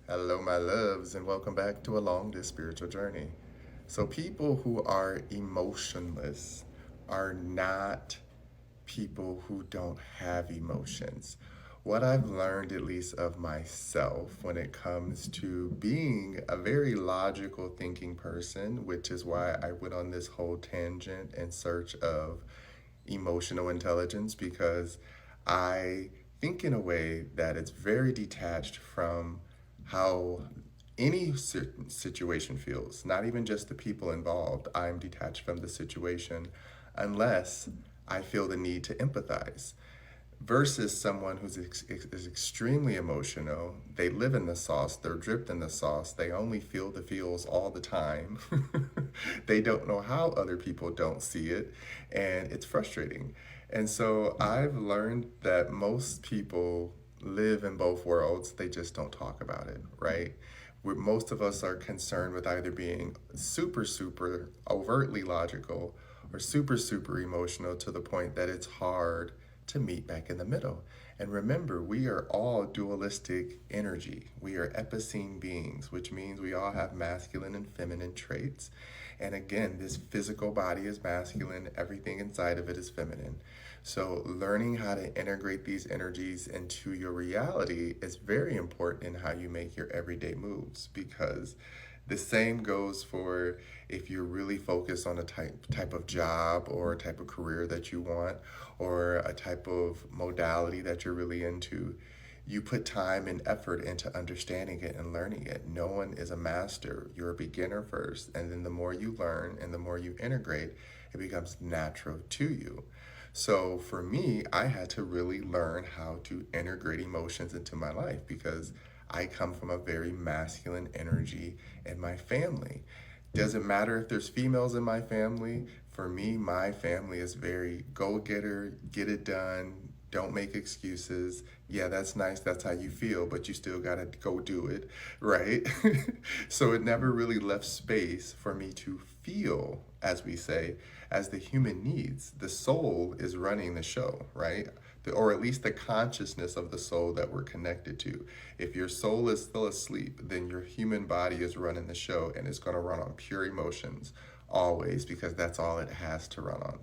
Hello, my loves, and welcome back to Along This Spiritual Journey. So, people who are emotionless are not people who don't have emotions. What I've learned, at least of myself, when it comes to being a very logical thinking person, which is why I went on this whole tangent in search of emotional intelligence, because I think in a way that it's very detached from how any certain situation feels, not even just the people involved. I'm detached from the situation unless I feel the need to empathize. Versus someone is extremely emotional. They live in the sauce, they're dripped in the sauce, they only feel the feels all the time. They don't know how other people don't see it, and it's frustrating. And so I've learned that most people live in both worlds, they just don't talk about it, right? Most of us are concerned with either being super overtly logical or super emotional to the point that it's hard to meet back in the middle. And remember, we are all dualistic energy. We are epicene beings, which means we all have masculine and feminine traits. And again, this physical body is masculine, everything inside of it is feminine. So, learning how to integrate these energies into your reality is very important in how you make your everyday moves, because the same goes for if you're really focused on a type of job or a type of career that you want or a type of modality that you're really into. You put time and effort into understanding it and learning it. No one is a master. You're a beginner first, and then the more you learn and the more you integrate, it becomes natural to you. So for me, I had to really learn how to integrate emotions into my life because I come from a very masculine energy in my family. Doesn't matter if there's females in my family. For me, my family is very go getter, get it done, don't make excuses. Yeah, that's nice, that's how you feel, but you still gotta go do it, right? So it never really left space for me to feel, as we say, as the human needs. The soul is running the show, right? Or at least the consciousness of the soul that we're connected to. If your soul is still asleep, then your human body is running the show and it's going to run on pure emotions always because that's all it has to run on.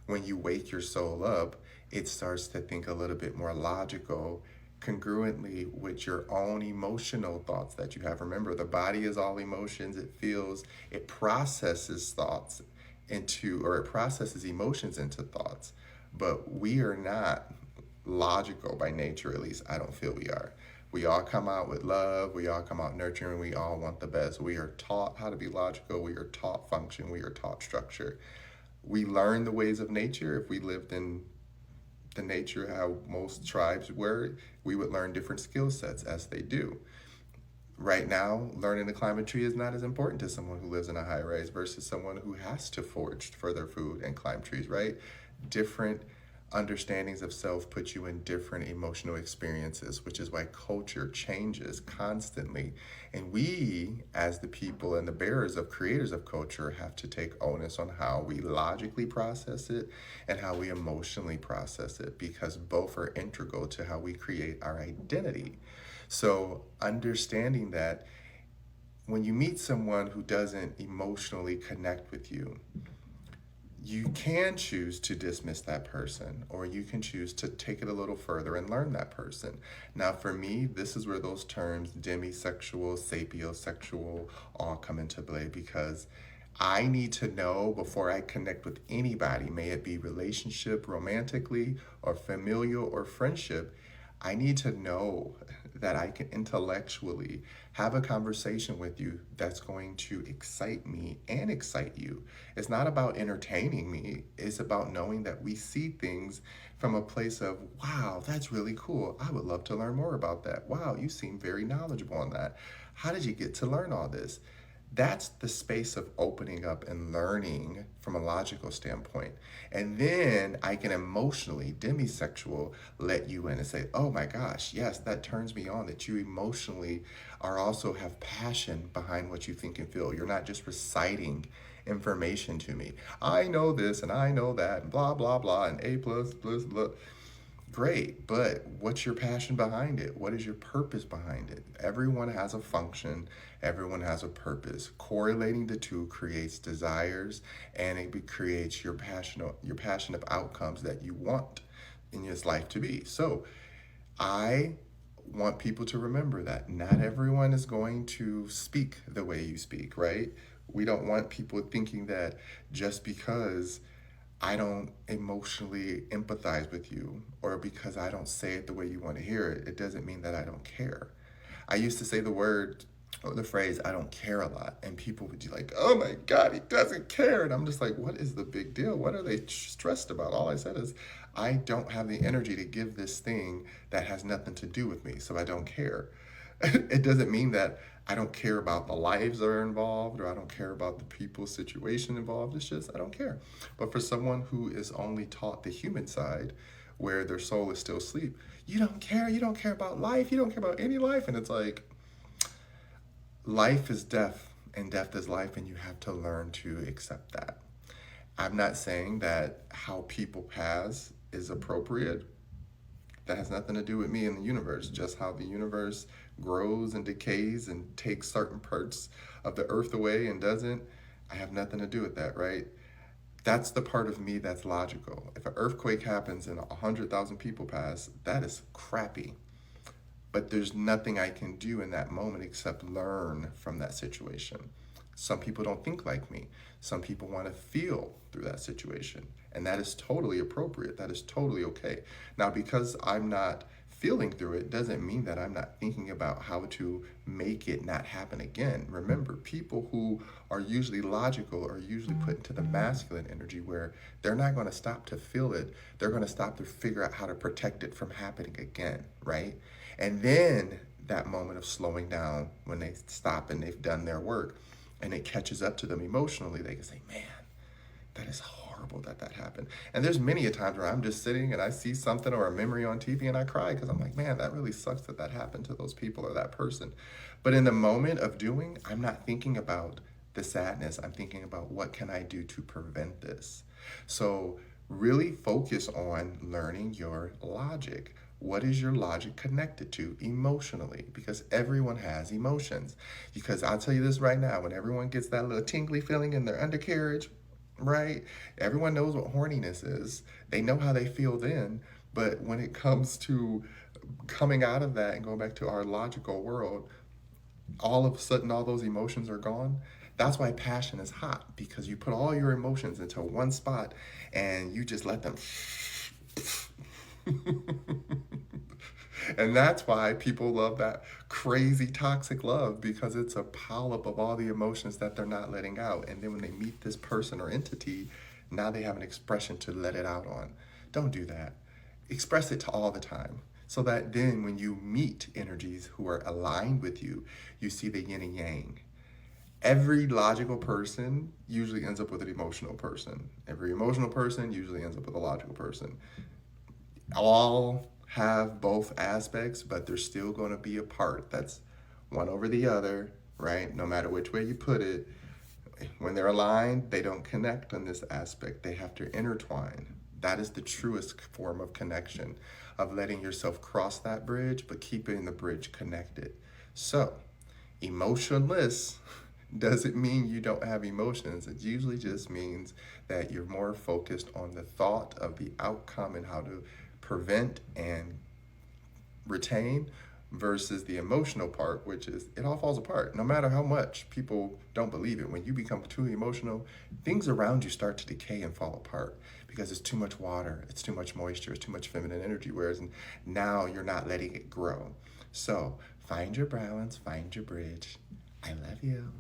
When you wake your soul up, it starts to think a little bit more logical, congruently with your own emotional thoughts that you have. Remember, the body is all emotions, it feels, it processes thoughts into, or it processes emotions into thoughts. But we are not logical by nature, at least I don't feel we are. We all come out with love, we all come out nurturing, we all want the best. We are taught how to be logical, we are taught function, we are taught structure. We learn the ways of nature. If we lived in the nature how most tribes were, we would learn different skill sets as they do. Right now, learning to climb a tree is not as important to someone who lives in a high rise versus someone who has to forage for their food and climb trees, right? Different understandings of self put you in different emotional experiences, which is why culture changes constantly. And we, as the people and the bearers of creators of culture, have to take onus on how we logically process it and how we emotionally process it, because both are integral to how we create our identity. So, understanding that when you meet someone who doesn't emotionally connect with you, you can choose to dismiss that person, or you can choose to take it a little further and learn that person. Now, for me, this is where those terms demisexual, sapiosexual all come into play, because I need to know before I connect with anybody, may it be relationship, romantically, or familial, or friendship. I need to know that I can intellectually have a conversation with you that's going to excite me and excite you. It's not about entertaining me, it's about knowing that we see things from a place of, wow, that's really cool. I would love to learn more about that. Wow, you seem very knowledgeable on that. How did you get to learn all this? That's the space of opening up and learning from a logical standpoint. And then I can emotionally, demisexual, let you in and say, oh my gosh, yes, that turns me on that you emotionally are also have passion behind what you think and feel. You're not just reciting information to me. I know this and I know that and blah, blah, blah, and A plus, plus, blah. great, but what's your passion behind it? What is your purpose behind it? Everyone has a function, everyone has a purpose. Correlating the two creates desires, and it creates your passionate outcomes that you want in your life to be. So I want people to remember that not everyone is going to speak the way you speak, right? We don't want people thinking that just because I don't emotionally empathize with you or because I don't say it the way you want to hear it, it doesn't mean that I don't care. I used to say the word or the phrase, I don't care a lot. And people would be like, oh my God, he doesn't care. And I'm just like, what is the big deal? What are they stressed about? All I said is, I don't have the energy to give this thing that has nothing to do with me. So I don't care. It doesn't mean that I don't care about the lives that are involved or I don't care about the people's situation involved. It's just I don't care. But for someone who is only taught the human side, where their soul is still asleep, you don't care. You don't care about life. You don't care about any life. And it's like, life is death and death is life, and you have to learn to accept that. I'm not saying that how people pass is appropriate. That has nothing to do with me and the universe, just how the universe grows and decays and takes certain parts of the earth away and doesn't. I have nothing to do with that, right? That's the part of me that's logical. If an earthquake happens and 100,000 people pass, that is crappy. But there's nothing I can do in that moment except learn from that situation. Some people don't think like me. Some people want to feel through that situation. And that is totally appropriate. That is totally okay. Now, because I'm not feeling through it doesn't mean that I'm not thinking about how to make it not happen again. Remember, people who are usually logical are usually put into the masculine energy where they're not going to stop to feel it. They're going to stop to figure out how to protect it from happening again, right? And then that moment of slowing down, when they stop and they've done their work and it catches up to them emotionally, they can say, man, that is horrible that that happened. And there's many a times where I'm just sitting and I see something or a memory on TV and I cry because I'm like, man, that really sucks that that happened to those people or that person. But in the moment of doing, I'm not thinking about the sadness. I'm thinking about what can I do to prevent this. So really focus on learning your logic. What is your logic connected to emotionally? Because everyone has emotions. Because I'll tell you this right now, when everyone gets that little tingly feeling in their undercarriage, right? Everyone knows what horniness is. They know how they feel then. But when it comes to coming out of that and going back to our logical world, all of a sudden all those emotions are gone. That's why passion is hot, because you put all your emotions into one spot and you just let them and that's why people love that crazy toxic love, because it's a pileup of all the emotions that they're not letting out. And then when they meet this person or entity, now they have an expression to let it out on. Don't do that. Express it to all the time. So that then when you meet energies who are aligned with you, you see the yin and yang. Every logical person usually ends up with an emotional person. Every emotional person usually ends up with a logical person. All have both aspects, but there's still going to be a part that's one over the other, right? No matter which way you put it, when they're aligned, they don't connect on this aspect. They have to intertwine. That is the truest form of connection, of letting yourself cross that bridge, but keeping the bridge connected. So, emotionless doesn't mean you don't have emotions. It usually just means that you're more focused on the thought of the outcome and how to prevent and retain, versus the emotional part, which is it all falls apart. No matter how much people don't believe it, when you become too emotional, things around you start to decay and fall apart because it's too much water, it's too much moisture, it's too much feminine energy, whereas now you're not letting it grow. So find your balance, find your bridge. I love you.